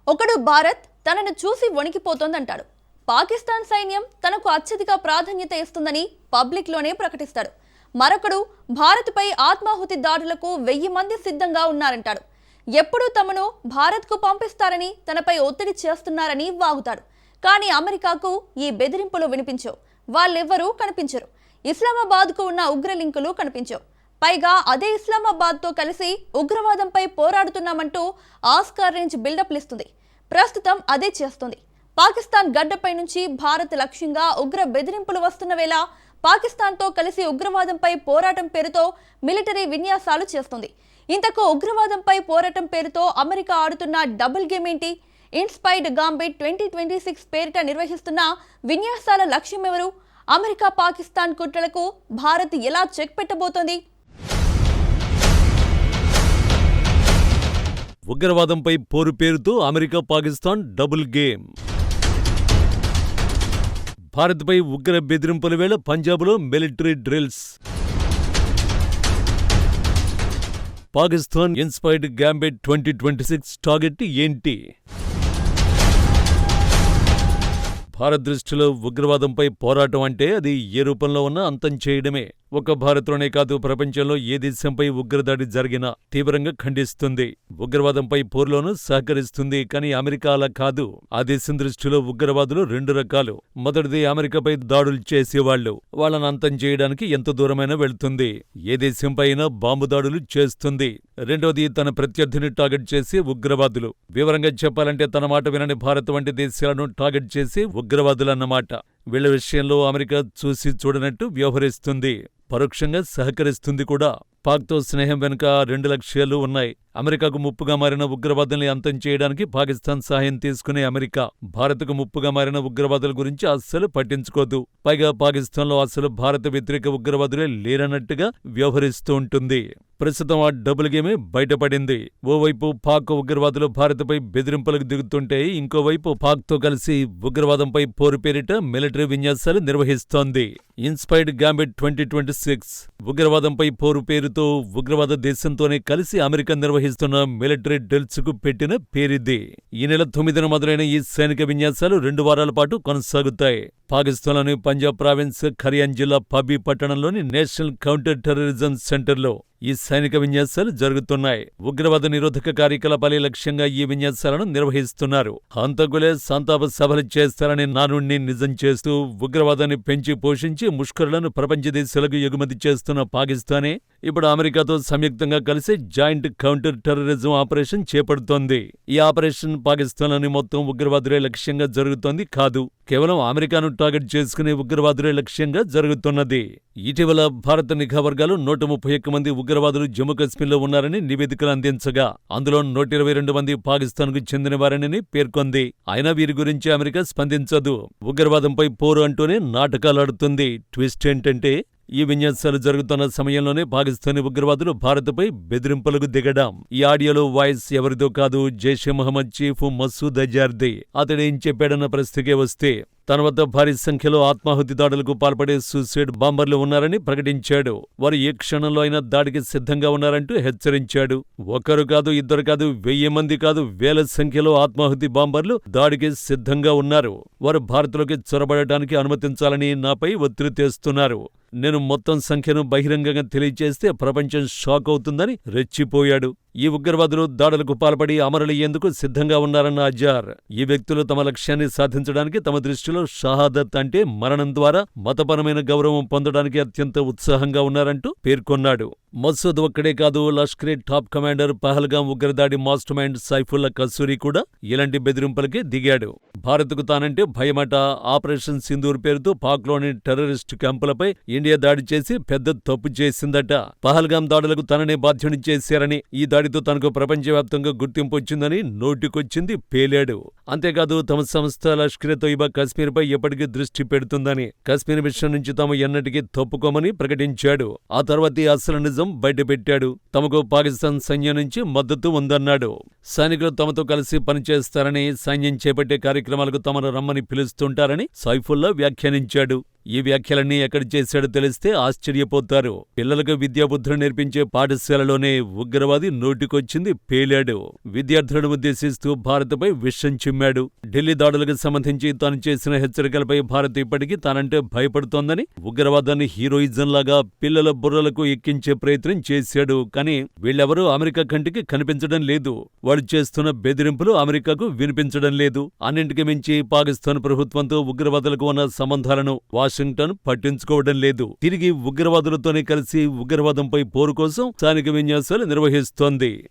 ఒకడు భారత్ తనను చూసి వణికిపోతోందంటాడు. పాకిస్తాన్ సైన్యం తనకు అత్యధిక ప్రాధాన్యత ఇస్తుందని పబ్లిక్లోనే ప్రకటిస్తాడు. మరొకడు భారత్పై ఆత్మాహుతి దాడులకు 1000 మంది సిద్ధంగా ఉన్నారంటాడు. ఎప్పుడూ తమను భారత్కు పంపిస్తారని తనపై ఒత్తిడి చేస్తున్నారని వాగుతాడు. కానీ అమెరికాకు ఈ బెదిరింపులు వినిపించవు. వాళ్ళెవ్వరూ కనిపించరు. ఇస్లామాబాద్కు ఉన్న ఉగ్ర లింకులు కనిపించవు. పైగా అదే ఇస్లామాబాద్తో కలిసి ఉగ్రవాదంపై పోరాడుతున్నామంటూ ఆస్కార్ రేంజ్ బిల్డప్లు ఇస్తుంది. ప్రస్తుతం అదే చేస్తుంది. పాకిస్తాన్ గడ్డపై నుంచి భారత్ లక్ష్యంగా ఉగ్ర బెదిరింపులు వస్తున్న వేళ పాకిస్తాన్తో కలిసి ఉగ్రవాదంపై పోరాటం పేరుతో మిలిటరీ విన్యాసాలు చేస్తుంది. ఇంతకు ఉగ్రవాదంపై పోరాటం పేరుతో అమెరికా ఆడుతున్న డబుల్ గేమ్ ఏంటి? ఇన్స్పైర్డ్ గాంబిట్ 2026 పేరిట నిర్వహిస్తున్న విన్యాసాల లక్ష్యం ఎవరు? అమెరికా పాకిస్తాన్ కుట్రలకు భారత్ ఎలా చెక్ పెట్టబోతోంది? ఉగ్రవాదంపై పోరు పేరుతో అమెరికా పాకిస్తాన్ డబుల్ గేమ్. భారత్పై ఉగ్ర బెదిరింపుల వేళ పంజాబ్లో military drills. Pakistan inspired gambit 2026 target ఏంటి? భారత్ దృష్టిలో ఉగ్రవాదంపై పోరాటం అంటే అది ఏ రూపంలో ఉన్నా అంతం చేయడమే. ఒక్క భారత్లోనే కాదు, ప్రపంచంలో ఏ దేశంపై ఉగ్రదాడి జరిగినా తీవ్రంగా ఖండిస్తుంది. ఉగ్రవాదంపై పోరులోనూ సహకరిస్తుంది. కానీ అమెరికా అలా కాదు. ఆ దేశం దృష్టిలో ఉగ్రవాదులు 2 రకాలు. మొదటిది అమెరికాపై దాడులు చేసేవాళ్లు. వాళ్ళను అంతం చేయడానికి ఎంత దూరమైనా వెళ్తుంది. ఏ దేశంపై అయినా బాంబు దాడులు చేస్తుంది. రెండోది తన ప్రత్యర్థిని టార్గెట్ చేసే ఉగ్రవాదులు. వివరంగా చెప్పాలంటే తన మాట వినని భారత్ వంటి దేశాలను టార్గెట్ చేసే ఉగ్రవాదులన్నమాట. వీళ్ల విషయంలో అమెరికా చూసి చూడనట్టు వ్యవహరిస్తుంది. పరోక్షంగా సహకరిస్తుంది కూడా. పాక్తో స్నేహం వెనుక 2 లక్ష్యాలు ఉన్నాయి. అమెరికాకు ముప్పుగా మారిన ఉగ్రవాదుల్ని అంతం చేయడానికి పాకిస్తాన్ సహాయం తీసుకునే అమెరికా భారత్కు ముప్పుగా మారిన ఉగ్రవాదుల గురించి అస్సలు పట్టించుకోదు. పైగా పాకిస్తాన్లో అసలు భారత వ్యతిరేక ఉగ్రవాదులే లేరన్నట్టుగా వ్యవహరిస్తూ ఉంటుంది. ప్రస్తుతం ఆ డబుల్ గేమే బయటపడింది. ఓవైపు పాక్ ఉగ్రవాదులు భారత్పై బెదిరింపులకు దిగుతుంటే, ఇంకోవైపు పాక్తో కలిసి ఉగ్రవాదంపై పోరు పేరిట మిలిటరీ విన్యాసాలు నిర్వహిస్తోంది. ఇన్స్పైర్డ్ గాంబిట్ 2026 ఉగ్రవాదంపై పోరు పేరుతో ఉగ్రవాద దేశంతోనే కలిసి అమెరికా నిర్వహిస్తున్న మిలిటరీ డ్రిల్స్ కు పెట్టిన పేరిది. ఈ నెల 9న మొదలైన ఈ సైనిక విన్యాసాలు 2 వారాల పాటు కొనసాగుతాయి. పాకిస్తాన్లోని పంజాబ్ ప్రావిన్స్ ఖరియాన్ జిల్లా పబీ పట్టణంలోని నేషనల్ కౌంటర్ టెర్రరిజం సెంటర్లో ఈ సైనిక విన్యాసాలు జరుగుతున్నాయి. ఉగ్రవాద నిరోధక కార్యకలాపాలే లక్ష్యంగా ఈ విన్యాసాలను నిర్వహిస్తున్నారు. హంతకులే సంతాప సభలు చేస్తారనే నానుణ్ణి నిజం చేస్తూ ఉగ్రవాదాన్ని పెంచి పోషించి ముష్కరులను ప్రపంచ దేశాలకు ఎగుమతి చేస్తున్న పాకిస్తానే ఇప్పుడు అమెరికాతో సంయుక్తంగా కలిసి జాయింట్ కౌంటర్ టెర్రరిజం ఆపరేషన్ చేపడుతోంది. ఈ ఆపరేషన్ పాకిస్తాన్లోని మొత్తం ఉగ్రవాదులే లక్ష్యంగా జరుగుతోంది కాదు, కేవలం అమెరికాను టార్గెట్ చేసుకునే ఉగ్రవాదులే లక్ష్యంగా జరుగుతున్నది. ఇటీవల భారత నిఘా వర్గాలు 131 మంది ఉగ్రవాదులు జమ్మూ కశ్మీర్లో ఉన్నారని నివేదికలు అందించగా, అందులో 122 మంది పాకిస్తాన్కు చెందినవారని పేర్కొంది. అయినా వీరి గురించి అమెరికా స్పందించదు. ఉగ్రవాదంపై పోరు అంటూనే నాటకాలాడుతుంది. ట్విస్ట్ ఏంటంటే, ఈ విన్యాసాలు జరుగుతున్న సమయంలోనే పాకిస్తానీ ఉగ్రవాదులు భారత్పై బెదిరింపులకు దిగడం. ఈ ఆడియోలో వాయిస్ ఎవరిదో కాదు, జైషే మహమ్మద్ చీఫ్ మసూద్ అజార్ది. అతడేం చెప్పాడన్న ప్రశ్నకే వస్తే, తన వద్ద భారీ సంఖ్యలో ఆత్మాహుతి దాడులకు పాల్పడే సూసైడ్ బాంబర్లు ఉన్నారని ప్రకటించాడు. వారు ఏ క్షణంలో అయినా దాడికి సిద్ధంగా ఉన్నారంటూ హెచ్చరించాడు. ఒకరు కాదు, ఇద్దరు కాదు, 1000 మంది కాదు, వేల సంఖ్యలో ఆత్మాహుతి బాంబర్లు దాడికి సిద్ధంగా ఉన్నారు. వారు భారత్లోకి చొరబడటానికి అనుమతించాలని నాపై ఒత్తిడి తెస్తున్నారు. నేను మొత్తం సంఖ్యను బహిరంగంగా తెలియజేస్తే ప్రపంచం షాక్ అవుతుందని రెచ్చిపోయాడు. ఈ ఉగ్రవాదులు దాడులకు పాల్పడి అమరులయ్యేందుకు సిద్ధంగా ఉన్నారన్న అజార్, ఈ వ్యక్తులు తమ లక్ష్యాన్ని సాధించడానికి తమ దృష్టిలో షహాదత్ అంటే మరణం ద్వారా మతపరమైన గౌరవం పొందడానికి అత్యంత ఉత్సాహంగా ఉన్నారంటూ పేర్కొన్నాడు. మసూద్ ఒక్కడే కాదు, లష్కరే టాప్ కమాండర్ పహల్గాం ఉగ్రదాడి మాస్టర్ మైండ్ సైఫుల్లా కసూరి కూడా ఇలాంటి బెదిరింపులకే దిగాడు. భారత్కు తానంటే భయమట. ఆపరేషన్ సింధూర్ పేరుతో పాక్లోని టెర్రరిస్టు క్యాంపులపై ఇండియా దాడి చేసి పెద్ద తప్పు చేసిందట. పహల్గాం దాడులకు తననే బాధ్యుని చేశారని, ఈ దాడితో తనకు ప్రపంచవ్యాప్తంగా గుర్తింపు వచ్చిందని నోటికొచ్చింది పేలాడు. అంతేకాదు తమ సంస్థ లష్కర్-e-తోయిబా కశ్మీర్పై ఎప్పటికీ దృష్టి పెడుతుందని, కశ్మీర్ విషయం నుంచి తాము ఎన్నటికీ తప్పుకోమని ప్రకటించాడు. ఆ తర్వాతే అసలు నిజం బయటపెట్టాడు. తమకు పాకిస్తాన్ సైన్యం నుంచి మద్దతు ఉందన్నాడు. సైనికులు తమతో కలిసి పనిచేస్తారని, సైన్యం చేపట్టే కార్యక్రమాలకు తమను రమ్మని పిలుస్తుంటారని సైఫుల్లా వ్యాఖ్యానించాడు. ఈ వ్యాఖ్యలన్నీ ఎక్కడ చేశాడో తెలిస్తే ఆశ్చర్యపోతారు. పిల్లలకు విద్యాబుద్ధులు నేర్పించే పాఠశాలలోనే ఉగ్రవాది నోటికొచ్చింది పేలాడు. విద్యార్థులను ఉద్దేశిస్తూ భారత్పై విషం చిమ్మాడు. ఢిల్లీ దాడులకు సంబంధించి తాను చేసిన హెచ్చరికలపై భారత్ ఇప్పటికీ తానంటే భయపడుతోందని, ఉగ్రవాదాన్ని హీరోయిజంలాగా పిల్లల బుర్రలకు ఎక్కించే ప్రయత్నం చేశాడు. కానీ వీళ్ళెవరూ అమెరికా కంటికి కనిపించడం లేదు. వాడు చేస్తున్న బెదిరింపులు అమెరికాకు వినిపించడం లేదు. అన్నింటికి మించి పాకిస్తాన్ ప్రభుత్వంతో ఉగ్రవాదులకు ఉన్న సంబంధాలను వాషింగ్టన్ పట్టించుకోవడం లేదు. తిరిగి ఉగ్రవాదులతోనే కలిసి ఉగ్రవాదంపై పోరు కోసం సైనిక విన్యాసాలు నిర్వహిస్తోంది.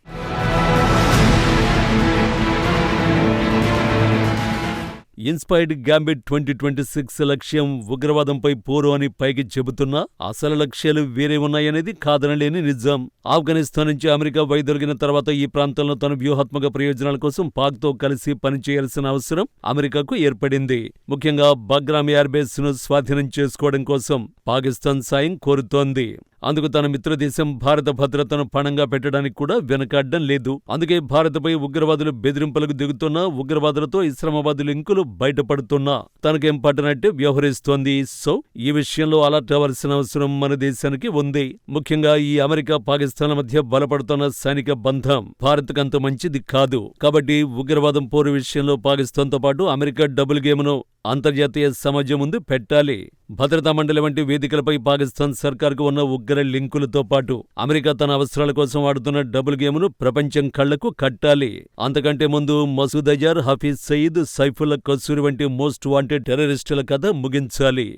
ఇన్స్పైర్డ్ గ్యాంబిట్ 2026 లక్ష్యం ఉగ్రవాదంపై పోరు అని పైకి చెబుతున్నా అసలు లక్ష్యాలు వేరే ఉన్నాయనేది కాదనలేని నిజం. ఆఫ్ఘనిస్తాన్ నుంచి అమెరికా వైదొలిగిన తర్వాత ఈ ప్రాంతంలో తన వ్యూహాత్మక ప్రయోజనాల కోసం పాక్తో కలిసి పనిచేయాల్సిన అవసరం అమెరికాకు ఏర్పడింది. ముఖ్యంగా బగ్రామ్ ఎయిర్బేస్ ను స్వాధీనం చేసుకోవడం కోసం పాకిస్తాన్ సాయం కోరుతోంది. అందుకు తన మిత్రదేశం భారత భద్రతను పణంగా పెట్టడానికి కూడా వెనకాడ్డం లేదు. అందుకే భారత్పై ఉగ్రవాదులు బెదిరింపులకు దిగుతున్నా, ఉగ్రవాదులతో ఇస్లామాబాద్ లింకులు బయటపడుతున్నా తనకేం పట్టనట్టే వ్యవహరిస్తోంది. సో ఈ విషయంలో అలర్ట్ అవ్వాల్సిన అవసరం మన దేశానికి ఉంది. ముఖ్యంగా ఈ అమెరికా పాకిస్తాన్ల మధ్య బలపడుతున్న సైనిక బంధం భారత్కంత మంచిది కాదు. కాబట్టి ఉగ్రవాదం పోరు విషయంలో పాకిస్తాన్తో పాటు అమెరికా డబుల్ గేమ్ను అంతర్జాతీయ సమాజం ముందు పెట్టాలి. భద్రతా మండలి వంటి వేదికలపై పాకిస్తాన్ సర్కార్కు ఉన్న ఉగ్ర లింకులతో పాటు అమెరికా తన అవసరాల కోసం వాడుతున్న డబుల్ గేమ్ను ప్రపంచం కళ్లకు కట్టాలి. అంతకంటే ముందు మసూద్ అజర్, హఫీజ్ సయీద్, సైఫుల్లా కసూరి వంటి మోస్ట్ వాంటెడ్ టెర్రరిస్టుల కథ ముగించాలి.